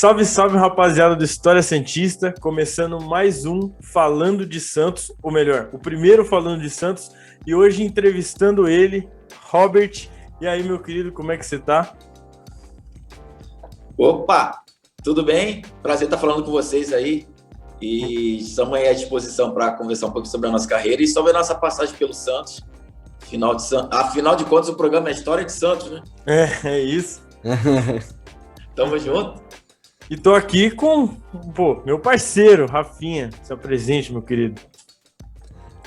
Salve, salve, rapaziada do História Santista, começando mais um Falando de Santos, ou melhor, o primeiro Falando de Santos, e hoje entrevistando ele, Robert. E aí, meu querido, como é que você tá? Opa, tudo bem? Prazer estar falando com vocês aí, e estamos aí à disposição para conversar um pouco sobre a nossa carreira e sobre a nossa passagem pelo Santos. Afinal de contas, o programa é História de Santos, né? É isso. Tamo junto. E tô aqui com, meu parceiro, Rafinha. Se apresente, meu querido.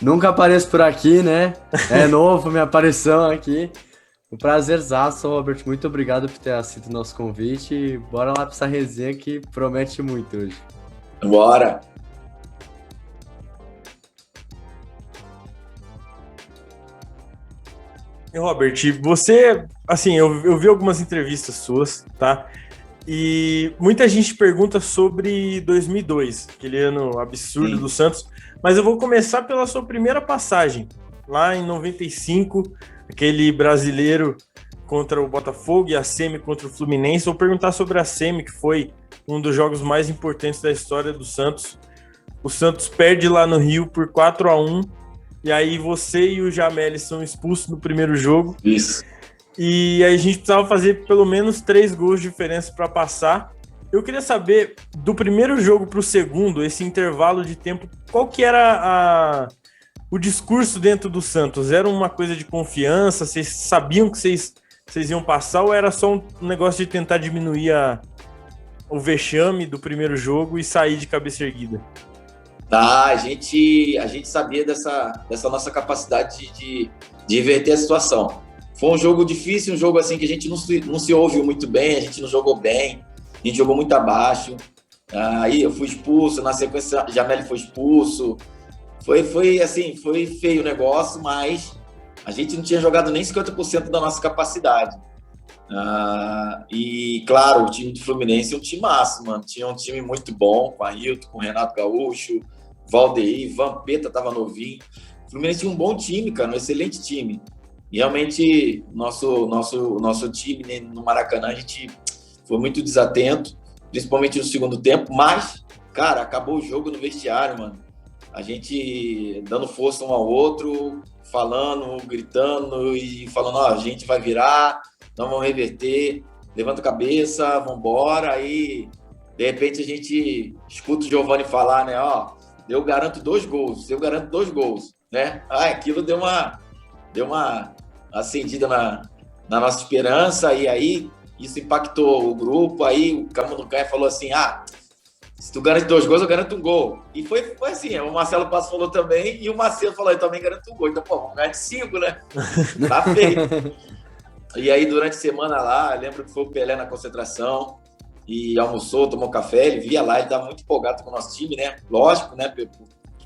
Nunca apareço por aqui, né? É novo minha aparição aqui. Um prazerzaço, Robert. Muito obrigado por ter aceito o nosso convite. E bora lá pra essa resenha que promete muito hoje. Bora! E Robert, você, assim, eu vi algumas entrevistas suas, tá? E muita gente pergunta sobre 2002, aquele ano absurdo do Santos, mas eu vou começar pela sua primeira passagem, lá em 95, aquele brasileiro contra o Botafogo e a semi contra o Fluminense. Vou perguntar sobre a semi, que foi um dos jogos mais importantes da história do Santos. O Santos perde lá no Rio por 4-1, e aí você e o Jameli são expulsos no primeiro jogo. Isso. E aí a gente precisava fazer pelo menos 3 gols de diferença para passar. Eu queria saber, do primeiro jogo para o segundo, esse intervalo de tempo, qual que era o discurso dentro do Santos? Era uma coisa de confiança? Vocês sabiam que vocês iam passar, ou era só um negócio de tentar diminuir o vexame do primeiro jogo e sair de cabeça erguida? A gente sabia dessa nossa capacidade de inverter a situação. Foi um jogo difícil, um jogo assim que a gente não se ouviu muito bem, a gente não jogou bem, a gente jogou muito abaixo. Aí eu fui expulso, na sequência Jameli foi expulso. Foi feio o negócio, mas a gente não tinha jogado nem 50% da nossa capacidade. E claro, o time do Fluminense é um time massa, mano. Tinha um time muito bom, com Ailton, com Renato Gaúcho, Valdeir, Vampeta tava novinho. O Fluminense tinha um bom time, cara, um excelente time. E realmente, nosso time, né, no Maracanã, a gente foi muito desatento, principalmente no segundo tempo, mas, cara, acabou o jogo no vestiário, mano. A gente dando força um ao outro, falando, gritando e falando, a gente vai virar, não vamos reverter, levanta a cabeça, vambora. Aí, de repente, a gente escuta o Giovani falar, né, eu garanto 2 gols, né? Aquilo deu uma acendida na nossa esperança, e aí isso impactou o grupo. Aí o Camunucaia falou assim, se tu garante 2 gols, eu garanto 1 gol. E foi assim, o Marcelo Passo falou também, e o Marcelo falou, eu também garanto 1 gol. Então, vamos ganhar de 5, né? Tá feito. E aí, durante a semana lá, eu lembro que foi o Pelé na concentração, e almoçou, tomou café, ele via lá, ele estava muito empolgado com o nosso time, né? Lógico, né? Por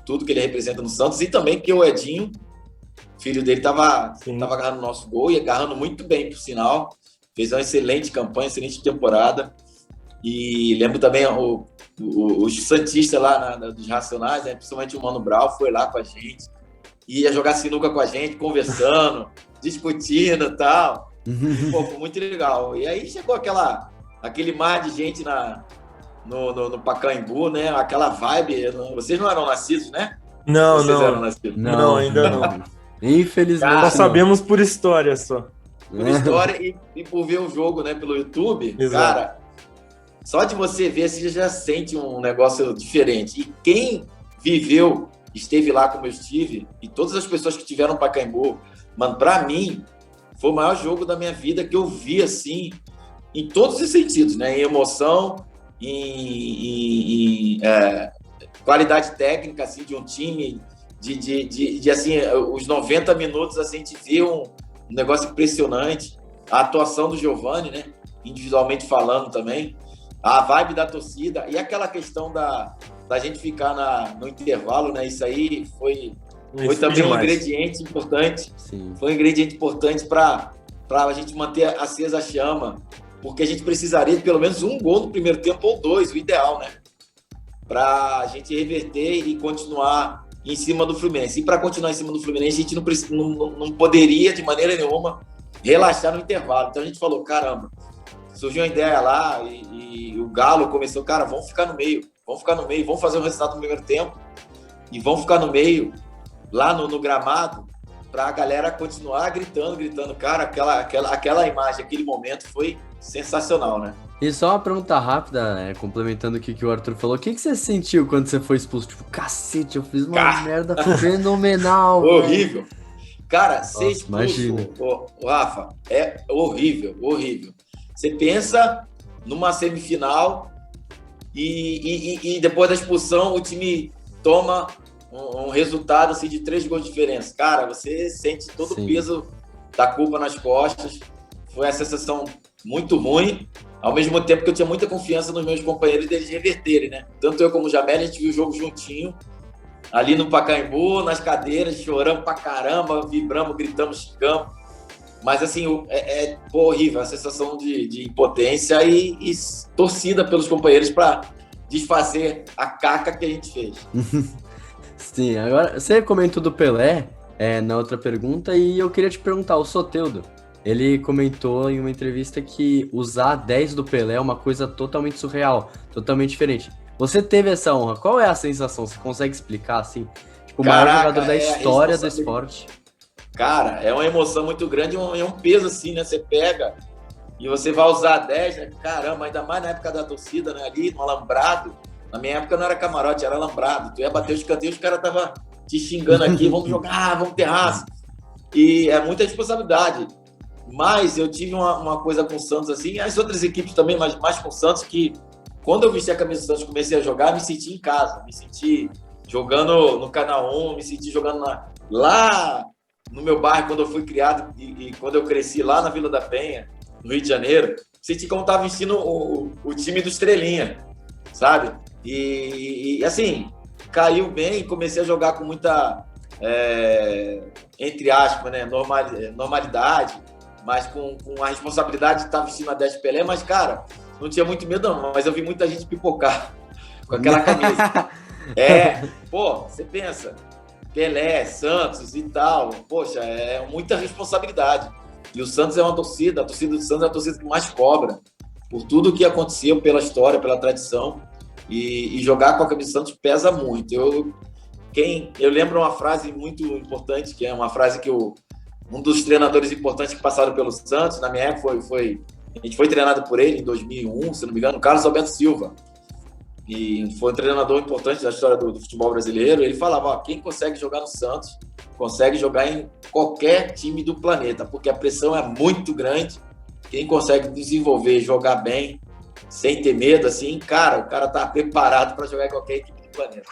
tudo que ele representa no Santos, e também porque o Edinho, filho dele, estava agarrando o nosso gol, e agarrando muito bem, por sinal. Fez uma excelente campanha, excelente temporada. E lembro também os santistas lá dos Racionais, né? Principalmente o Mano Brown, foi lá com a gente, ia jogar sinuca com a gente, conversando, discutindo e tal. Pô, foi muito legal. E aí chegou aquele mar de gente no Pacaembu, né? Aquela vibe. Vocês não eram nascidos, né? Não, Vocês não. eram nascidos? Não, ainda não. Infelizmente. Nós sabemos por história só. Por história e por ver o jogo, né, pelo YouTube. Exato. Cara, só de você ver, você já sente um negócio diferente. E quem viveu, esteve lá como eu estive, e todas as pessoas que tiveram no Pacaembu, mano, pra mim, foi o maior jogo da minha vida que eu vi, assim, em todos os sentidos, né? Em emoção, em qualidade técnica, assim, de um time, de assim, os 90 minutos, assim, a gente vê um negócio impressionante. A atuação do Giovani, né? Individualmente falando também. A vibe da torcida e aquela questão da gente ficar no intervalo, né? Isso aí foi também um ingrediente importante. Sim. Foi um ingrediente importante para a gente manter acesa a chama, porque a gente precisaria de pelo menos 1 gol no primeiro tempo, ou 2, o ideal, né? Para a gente reverter e continuar em cima do Fluminense. E para continuar em cima do Fluminense, a gente não poderia, de maneira nenhuma, relaxar no intervalo. Então a gente falou, caramba, surgiu uma ideia lá e o Galo começou, cara, vamos ficar no meio, vamos fazer um resultado no primeiro tempo e vamos ficar no meio, lá no gramado, para a galera continuar gritando. Cara, aquela imagem, aquele momento foi sensacional, né? E só uma pergunta rápida, complementando o que o Arthur falou. O que você sentiu quando você foi expulso? Tipo, cacete, eu fiz uma merda fenomenal. Horrível. Cara, ser Nossa, expulso, Rafa, é horrível. Você pensa numa semifinal e depois da expulsão o time toma um resultado assim, de 3 gols de diferença. Cara, você sente todo o peso da culpa nas costas. Foi uma sensação muito ruim, ao mesmo tempo que eu tinha muita confiança nos meus companheiros deles reverterem, né? Tanto eu como o Jamel, a gente viu o jogo juntinho, ali no Pacaembu, nas cadeiras, choramos pra caramba, vibramos, gritamos, xingamos. Mas, assim, horrível, a sensação de impotência e torcida pelos companheiros para desfazer a caca que a gente fez. Sim, agora você comentou do Pelé na outra pergunta e eu queria te perguntar, o Soteldo, ele comentou em uma entrevista que usar a 10 do Pelé é uma coisa totalmente surreal, totalmente diferente. Você teve essa honra, qual é a sensação? Você consegue explicar assim? Tipo, o maior jogador da história do esporte. Cara, é uma emoção muito grande, é um peso assim, né? Você pega e você vai usar a 10, né? Caramba, ainda mais na época da torcida, né? Ali no alambrado. Na minha época não era camarote, era alambrado. Tu ia bater os escanteio, os caras estavam te xingando aqui, vamos jogar, vamos ter raça. E é muita responsabilidade. Mas eu tive uma coisa com o Santos assim, as outras equipes também, mas mais com o Santos, que quando eu vesti a camisa do Santos, comecei a jogar, me senti em casa, me senti jogando no Canal 1, me senti jogando lá no meu bairro, quando eu fui criado e quando eu cresci lá na Vila da Penha, no Rio de Janeiro, senti como estava vestindo o time do Estrelinha, sabe? E assim, caiu bem, comecei a jogar com muita, entre aspas, né, normalidade, mas com a responsabilidade de estar vestindo a 10 de Pelé, mas, cara, não tinha muito medo não, mas eu vi muita gente pipocar com aquela camisa. Você pensa, Pelé, Santos e tal, poxa, é muita responsabilidade. E o Santos é uma torcida, a torcida do Santos é a torcida que mais cobra, por tudo que aconteceu, pela história, pela tradição, e jogar com a camisa do Santos pesa muito. Eu lembro uma frase muito importante, que é uma frase que um dos treinadores importantes que passaram pelo Santos, na minha época, a gente foi treinado por ele em 2001, se não me engano, Carlos Alberto Silva. E foi um treinador importante da história do futebol brasileiro. Ele falava, quem consegue jogar no Santos, consegue jogar em qualquer time do planeta, porque a pressão é muito grande. Quem consegue desenvolver, jogar bem, sem ter medo, assim, cara, o cara tá preparado para jogar em qualquer equipe do planeta.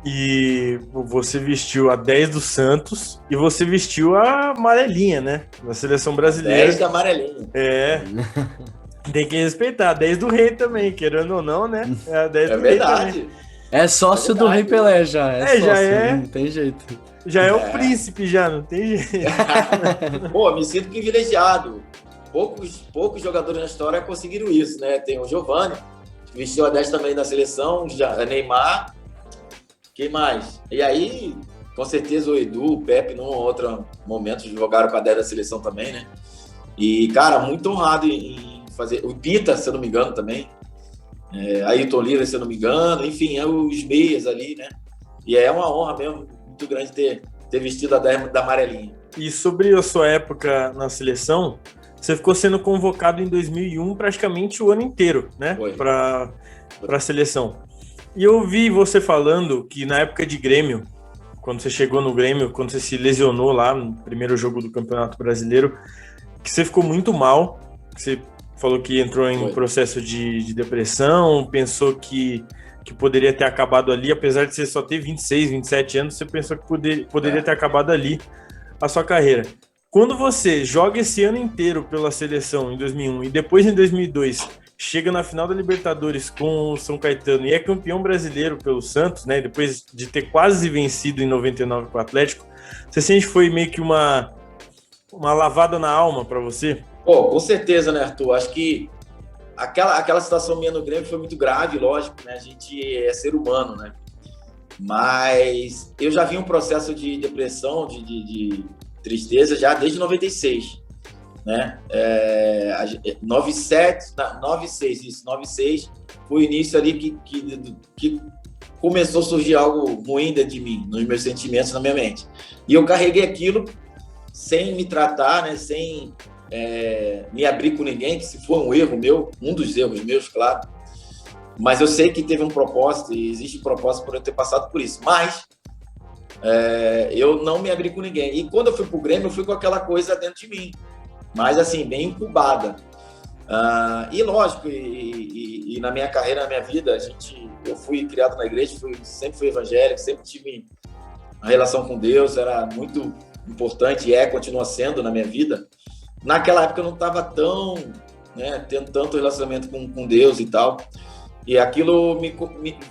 E você vestiu a 10 do Santos e você vestiu a amarelinha, né? Na seleção brasileira. 10 da amarelinha. Tem que respeitar. 10 do Rei também, querendo ou não, né? A 10 do verdade. Rei também. É sócio do Rei Pelé já. Já é. Não tem jeito. Já é o príncipe, já, não tem jeito. Pô, me sinto privilegiado. Poucos jogadores na história conseguiram isso, né? Tem o Giovani, que vestiu a 10 também da seleção, Neymar. Quem mais? E aí, com certeza, o Edu, o Pepe, num outro momento, jogaram com a 10 da seleção também, né? E, cara, muito honrado em fazer. O Pita, se eu não me engano, também. Ailton Lira, se eu não me engano. Enfim, os meias ali, né? E é uma honra mesmo, muito grande ter vestido a 10 da amarelinha. E sobre a sua época na seleção, você ficou sendo convocado em 2001 praticamente o ano inteiro, né? Para a seleção. E eu vi você falando que na época de Grêmio, quando você chegou no Grêmio, quando você se lesionou lá no primeiro jogo do Campeonato Brasileiro, que você ficou muito mal, que você falou que entrou em um processo de depressão, pensou que poderia ter acabado ali, apesar de você só ter 26, 27 anos, você pensou que poderia ter acabado ali a sua carreira. Quando você joga esse ano inteiro pela seleção em 2001 e depois em 2002 chega na final da Libertadores com o São Caetano e é campeão brasileiro pelo Santos, né? Depois de ter quase vencido em 99 com o Atlético, você sente que foi meio que uma lavada na alma para você? Pô, com certeza, né, Arthur? Acho que aquela situação minha no Grêmio foi muito grave, lógico, né? A gente é ser humano, né? Mas eu já vi um processo de depressão, de tristeza já desde 96. né? 96, isso, 96 foi o início ali que começou a surgir algo ruim dentro de mim, nos meus sentimentos, na minha mente. E eu carreguei aquilo sem me tratar, né? Sem me abrir com ninguém, que se for um erro meu, um dos erros meus, claro. Mas eu sei que teve um propósito, e existe um propósito por eu ter passado por isso. Mas eu não me abri com ninguém. E quando eu fui pro Grêmio, eu fui com aquela coisa dentro de mim. Mas, assim, bem incubada. E lógico, e na minha carreira, na minha vida, eu fui criado na igreja, sempre fui evangélico, sempre tive a relação com Deus, era muito importante e continua sendo na minha vida. Naquela época eu não estava tão, tendo tanto relacionamento com Deus e tal, e aquilo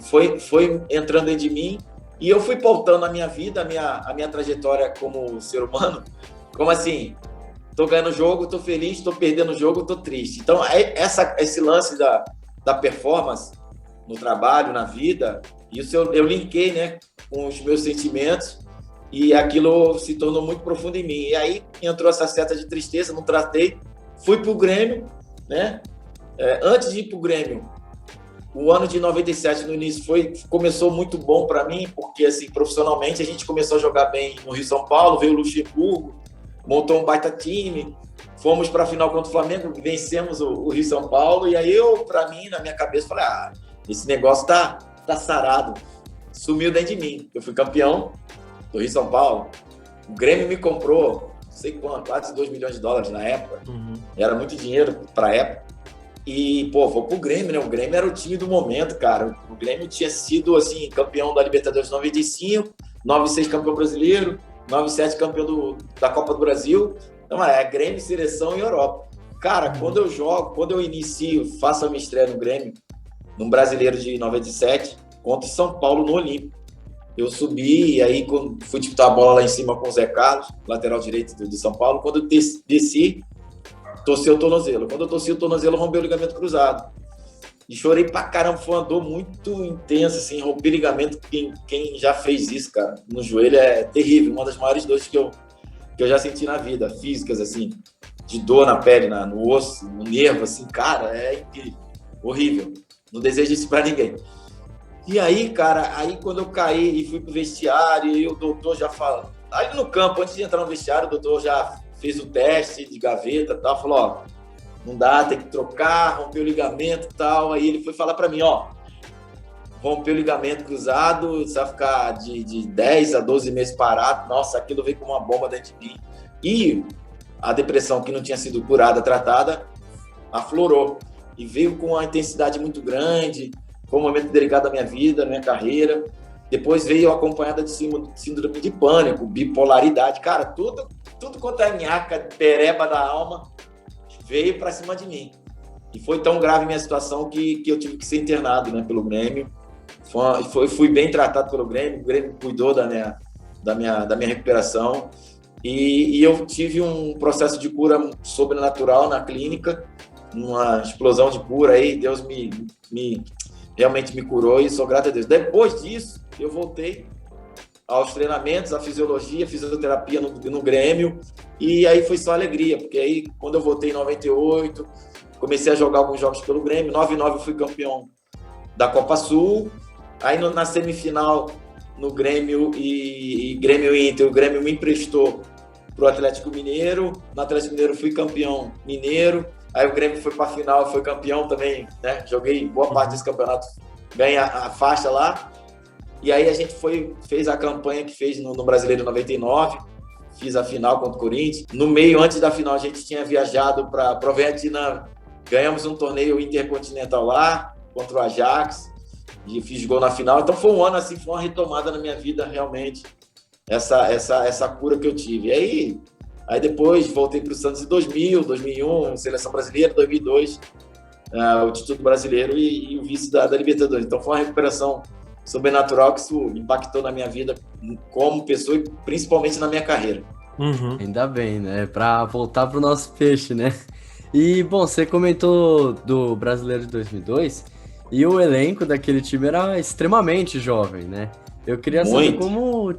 foi entrando dentro de mim, e eu fui pautando a minha vida, a minha trajetória como ser humano, como assim, tô ganhando o jogo, tô feliz, tô perdendo o jogo, tô triste. Então, esse lance da performance no trabalho, na vida, isso eu linkei, né, com os meus sentimentos, e aquilo se tornou muito profundo em mim. E aí entrou essa seta de tristeza, não tratei, fui pro Grêmio, né? Antes de ir pro Grêmio, o ano de 97, no início, começou muito bom para mim, porque, assim, profissionalmente, a gente começou a jogar bem no Rio São Paulo, veio o Luxemburgo, montou um baita time, fomos para a final contra o Flamengo, vencemos o Rio São Paulo, e aí para mim, na minha cabeça, falei, esse negócio tá sarado, sumiu dentro de mim. Eu fui campeão do Rio São Paulo, o Grêmio me comprou, não sei quanto, quase $2 milhões na época, era muito dinheiro para a época, e, vou pro Grêmio, né? O Grêmio era o time do momento, cara. O Grêmio tinha sido, assim, campeão da Libertadores 95, 96 campeão brasileiro, 97 campeão da Copa do Brasil. Então, Grêmio, seleção e Europa. Cara, quando eu inicio, faço a minha estreia no Grêmio, num brasileiro de 97, contra o São Paulo no Olímpico. Eu subi, e aí quando fui disputar a bola lá em cima com o Zé Carlos, lateral direito do São Paulo, quando eu desci, torci o tornozelo. Quando eu torci o tornozelo, rompeu o ligamento cruzado. E chorei pra caramba, foi uma dor muito intensa, assim, romper ligamento. Quem já fez isso, cara, no joelho é terrível, uma das maiores dores que eu já senti na vida, físicas, assim, de dor na pele, no osso, no nervo, assim, cara, é incrível, horrível. Não desejo isso pra ninguém. E aí, cara, quando eu caí e fui pro vestiário, e o doutor já falou, aí no campo, antes de entrar no vestiário, o doutor já fez o teste de gaveta e tal, falou, não dá, tem que trocar, rompeu o ligamento e tal. Aí ele foi falar pra mim, rompeu o ligamento cruzado, você vai ficar de 10 a 12 meses parado. Nossa, aquilo veio como uma bomba dentro de mim. E a depressão que não tinha sido curada, tratada, aflorou. E veio com uma intensidade muito grande, foi um momento delicado da minha vida, da minha carreira. Depois veio acompanhada de síndrome de pânico, bipolaridade. Cara, tudo quanto é minhaca, pereba da alma, veio para cima de mim. E foi tão grave a minha situação que eu tive que ser internado, né, pelo Grêmio. Fui bem tratado pelo Grêmio, o Grêmio cuidou da minha recuperação. E eu tive um processo de cura sobrenatural na clínica, uma explosão de cura aí, Deus realmente me curou e sou grato a Deus. Depois disso, eu voltei aos treinamentos, à fisiologia, fisioterapia no Grêmio, e aí foi só alegria, porque aí quando eu voltei em 98, comecei a jogar alguns jogos pelo Grêmio, em 99 eu fui campeão da Copa Sul, aí na semifinal no Grêmio e Grêmio Inter, o Grêmio me emprestou pro Atlético Mineiro, no Atlético Mineiro fui campeão mineiro, aí o Grêmio foi para a final, foi campeão também, né? Joguei boa parte desse campeonato, ganhei a faixa lá. E aí a gente fez a campanha que fez no Brasileiro 99, fiz a final contra o Corinthians. No meio, antes da final, a gente tinha viajado para o Vietnã, ganhamos um torneio intercontinental lá, contra o Ajax, e fiz gol na final. Então foi um ano assim, foi uma retomada na minha vida, realmente, essa cura que eu tive. E aí depois voltei para o Santos em 2000, 2001, Seleção Brasileira, 2002, o título brasileiro e o vice da Libertadores. Então foi uma recuperação sobrenatural que isso impactou na minha vida como pessoa e principalmente na minha carreira. Ainda bem, né? Para voltar pro nosso peixe, né? E, bom, você comentou do Brasileiro de 2002 e o elenco daquele time era extremamente jovem, né? Eu queria saber como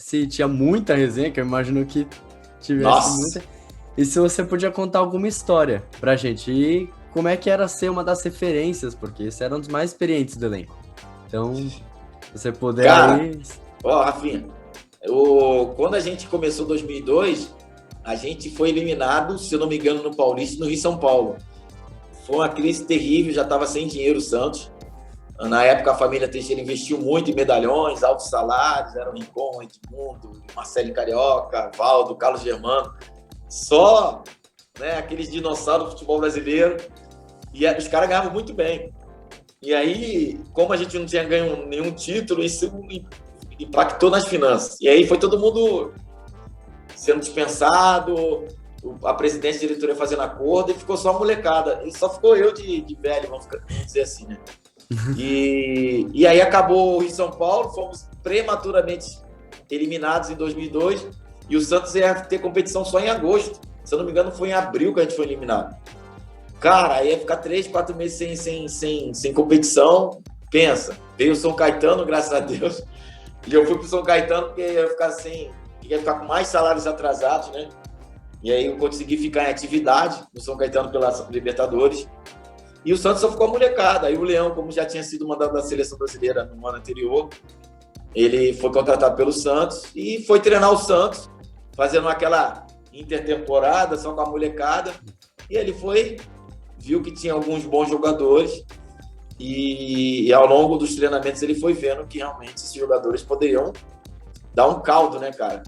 se tinha muita resenha, que eu imagino que tivesse muita. E se você podia contar alguma história pra gente, e como é que era ser uma das referências, porque você era um dos mais experientes do elenco. Então, se você puder Cara, aí... Ó, Rafinha, quando a gente começou 2002, a gente foi eliminado, se eu não me engano, no Paulista, no Rio São Paulo. Foi uma crise terrível, já estava sem dinheiro o Santos. Na época, a família Teixeira investiu muito em medalhões, altos salários, era o Rincon, Edmundo, Marcelo Carioca, Valdo, Carlos Germano. Só, né, aqueles dinossauros do futebol brasileiro. E os caras ganhavam muito bem. E aí, como a gente não tinha ganho nenhum título, isso impactou nas finanças. E aí foi todo mundo sendo dispensado, a presidente e a diretoria fazendo acordo, e ficou só a molecada. E só ficou eu de velho, vamos dizer assim, né? E aí acabou o Rio São Paulo, fomos prematuramente eliminados em 2002, e o Santos ia ter competição só em agosto. Se eu não me engano, foi em abril que a gente foi eliminado. Cara, aí ia ficar 3, 4 meses sem competição. Pensa, veio o São Caetano, graças a Deus. E eu fui pro São Caetano porque ia ficar com mais salários atrasados, né? E aí eu consegui ficar em atividade no São Caetano pela Libertadores. E o Santos só ficou a molecada. Aí o Leão, como já tinha sido mandado da seleção brasileira no ano anterior, ele foi contratado pelo Santos e foi treinar o Santos, fazendo aquela intertemporada só com a molecada. E ele viu que tinha alguns bons jogadores e ao longo dos treinamentos ele foi vendo que realmente esses jogadores poderiam dar um caldo, né, cara,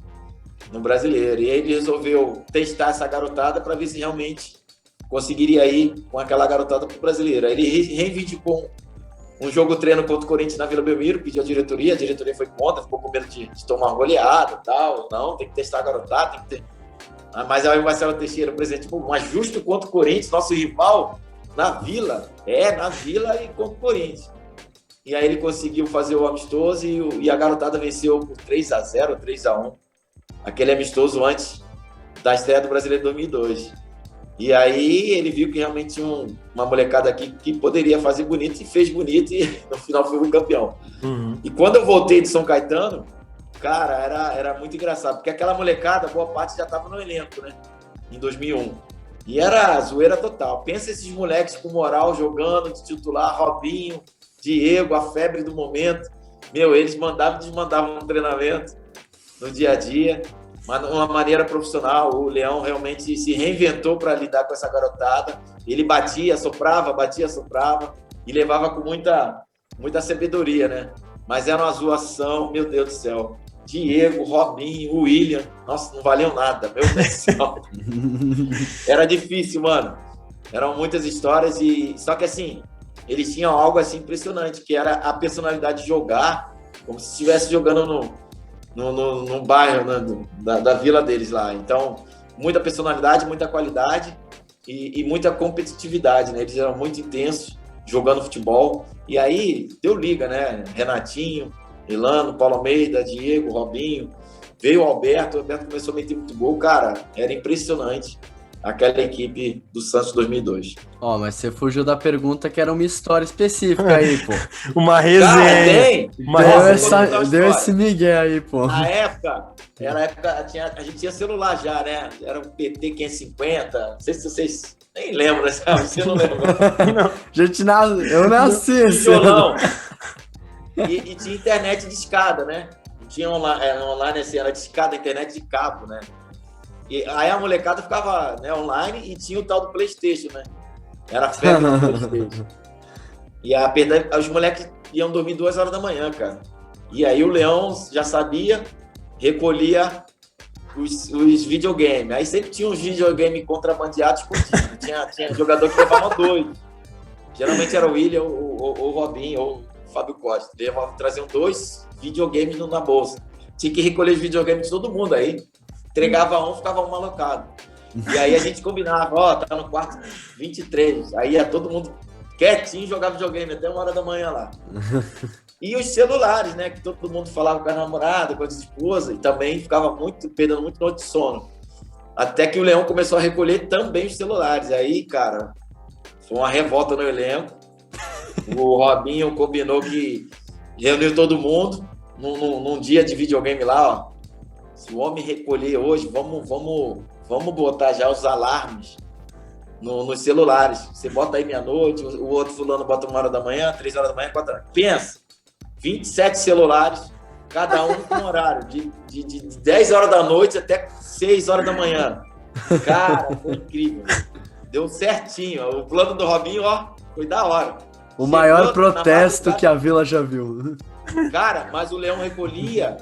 no brasileiro. E aí ele resolveu testar essa garotada para ver se realmente conseguiria ir com aquela garotada pro brasileiro. Aí ele reivindicou um jogo-treino contra o Corinthians na Vila Belmiro, pediu a diretoria foi contra, ficou com medo de tomar uma goleada e tal. Não, tem que testar a garotada, tem que ter... Mas aí o Marcelo Teixeira, presidente, mas justo contra o Corinthians, nosso rival, na Vila e contra o Corinthians. E aí ele conseguiu fazer o amistoso e a garotada venceu por 3-0, 3-1, aquele amistoso antes da estreia do Brasileiro 2002. E aí ele viu que realmente tinha uma molecada aqui que poderia fazer bonito, e fez bonito, e no final foi o campeão. Uhum. E quando eu voltei de São Caetano, cara, era muito engraçado, porque aquela molecada, boa parte já estava no elenco, né? Em 2001. E era zoeira total. Pensa esses moleques com moral jogando de titular, Robinho, Diego, a febre do momento. Meu, eles mandavam e desmandavam no treinamento, no dia a dia, mas de uma maneira profissional. O Leão realmente se reinventou para lidar com essa garotada. Ele batia, soprava, e levava com muita sabedoria, né? Mas era uma zoação, meu Deus do céu. Diego, Robinho, William, nossa, não valiam nada, meu Deus do céu. Era difícil, mano. Eram muitas histórias, só que assim, eles tinham algo assim impressionante, que era a personalidade de jogar, como se estivesse jogando no bairro, né, da vila deles lá. Então, muita personalidade, muita qualidade e muita competitividade, né? Eles eram muito intensos jogando futebol. E aí, deu liga, né? Renatinho, Elano, Paulo Almeida, Diego, Robinho. Veio o Alberto começou a meter muito gol. Cara, era impressionante aquela equipe do Santos 2002. Ó, mas você fugiu da pergunta que era uma história específica aí, pô. Uma resenha. Cara, tem! Deu esse migué aí, pô. Na época, a gente tinha celular já, né? Era um PT 550. Não sei se vocês nem lembram, sabe? Você não lembra. Não. Eu nasci. Violão. E tinha internet de escada, né? Não tinha online assim, era de escada, internet de cabo, né? E aí a molecada ficava, né, online e tinha o tal do PlayStation, né? Era febre do PlayStation. E os moleques iam dormir 2 horas da manhã, cara. E aí o Leão já sabia, recolhia os videogames. Aí sempre tinha uns videogames contrabandeados escondidos. Tinha jogador que levava 2. Geralmente era o William, ou o Robinho, ou o Fábio Costa. Traziam 2 videogames na bolsa. Tinha que recolher os videogames de todo mundo aí. Entregava um, ficava um malocado. E aí a gente combinava, tá no quarto 23. Aí ia todo mundo quietinho, jogava videogame até 1 hora da manhã lá. E os celulares, né? Que todo mundo falava com a namorada, com a esposa, e também ficava perdendo muito noite de sono. Até que o Leão começou a recolher também os celulares. Aí, cara, foi uma revolta no elenco. O Robinho combinou que reuniu todo mundo num dia de videogame lá, ó. Se o homem recolher hoje, vamos vamos botar já os alarmes nos celulares. Você bota aí meia-noite, o outro fulano bota 1h da manhã, 3h da manhã, 4h. Pensa, 27 celulares, cada um com horário, de 10 horas da noite até 6 horas da manhã. Cara, foi incrível. Deu certinho. O plano do Robinho, ó, foi da hora. O maior protesto que a Vila já viu. Cara, mas o Leão recolhia,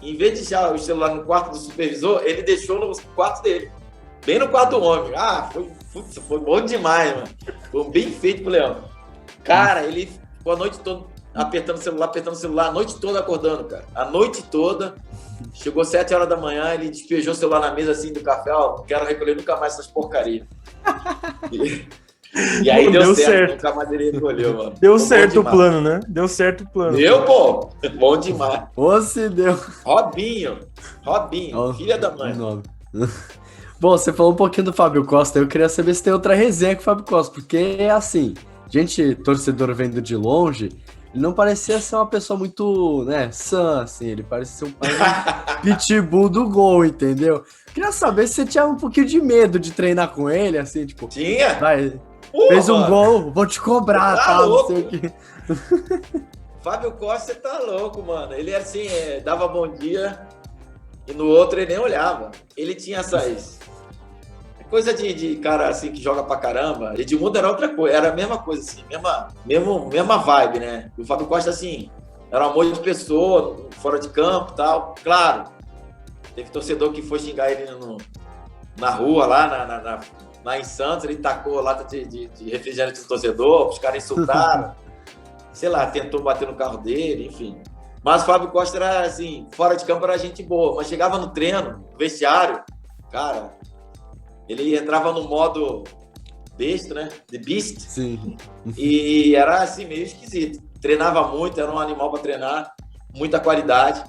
em vez de deixar o celular no quarto do supervisor, ele deixou no quarto dele. Bem no quarto do homem. Ah, foi bom demais, mano. Foi bem feito pro Leão. Cara, ele ficou a noite toda apertando o celular, a noite toda acordando, cara. A noite toda. Chegou 7 horas da manhã, ele despejou o celular na mesa assim do café, ó, não quero recolher nunca mais essas porcarias. E aí deu certo. Nunca mais ele recolheu, mano. Deu certo o plano, né? Deu certo o plano. Deu, pô. Bom demais. Ô, se deu. Robinho, filha da mãe. Bom, você falou um pouquinho do Fábio Costa, eu queria saber se tem outra resenha com o Fábio Costa, porque é assim, gente, torcedor vendo de longe, ele não parecia ser uma pessoa muito, né, sã, assim, ele parecia ser um pitbull do gol, entendeu? Queria saber se você tinha um pouquinho de medo de treinar com ele, assim, tipo... Tinha? Vai, Porra, fez um gol, vou te cobrar, tá, não sei o quê. Fábio Costa, você tá louco, mano. Ele, assim, dava bom dia e no outro ele nem olhava. Ele tinha essas... Coisa de cara, assim, que joga pra caramba. Edmundo era outra coisa, era a mesma coisa, assim, mesma vibe, né? O Fábio Costa, assim, era um amor de pessoa, fora de campo e tal. Claro, teve torcedor que foi xingar ele na rua, lá em Santos, ele tacou lata de refrigerante do torcedor, os caras insultaram. Sei lá, tentou bater no carro dele, enfim. Mas o Fábio Costa era, assim, fora de campo era gente boa, mas chegava no treino, no vestiário, cara... Ele entrava no modo besta, né? The Beast. Sim. E era assim, meio esquisito. Treinava muito, era um animal para treinar, muita qualidade.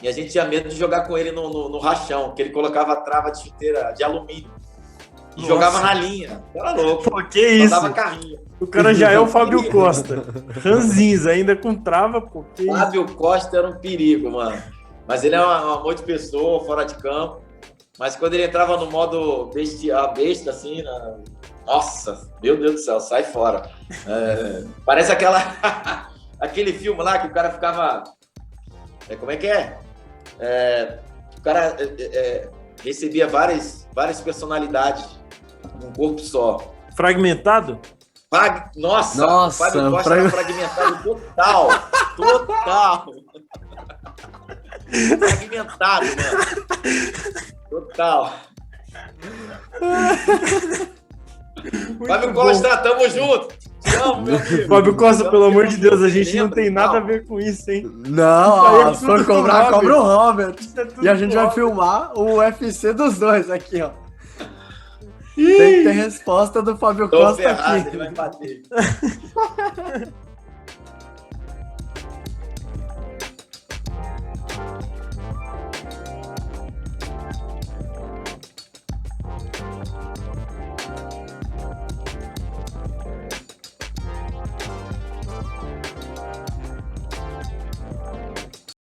E a gente tinha medo de jogar com ele no rachão, que ele colocava a trava de chuteira de alumínio. E jogava na linha. Era louco. Pô, que isso? Dava carrinho. O cara já é o Fábio Costa. Ranzinza, ainda com trava, pô. Fábio Costa era um perigo, mano. Mas ele é um amor de pessoa, fora de campo. Mas quando ele entrava no modo besta, assim, nossa, meu Deus do céu, sai fora. Parece aquele filme lá que o cara ficava... como é que é? O cara recebia várias personalidades num corpo só. Fragmentado? Nossa, o Fábio Costa era fragmentado total. Fragmentado, mano. Total. Fábio Costa, tamo junto. Te amo, meu amigo. Fábio Costa, pelo amor de Deus, a gente não tem nada a ver com isso, hein? Não, se for cobrar, cobra o Robert. E a gente vai filmar o UFC dos dois aqui, ó. Tem que ter resposta do Fábio Costa ferrado, aqui. ele vai bater.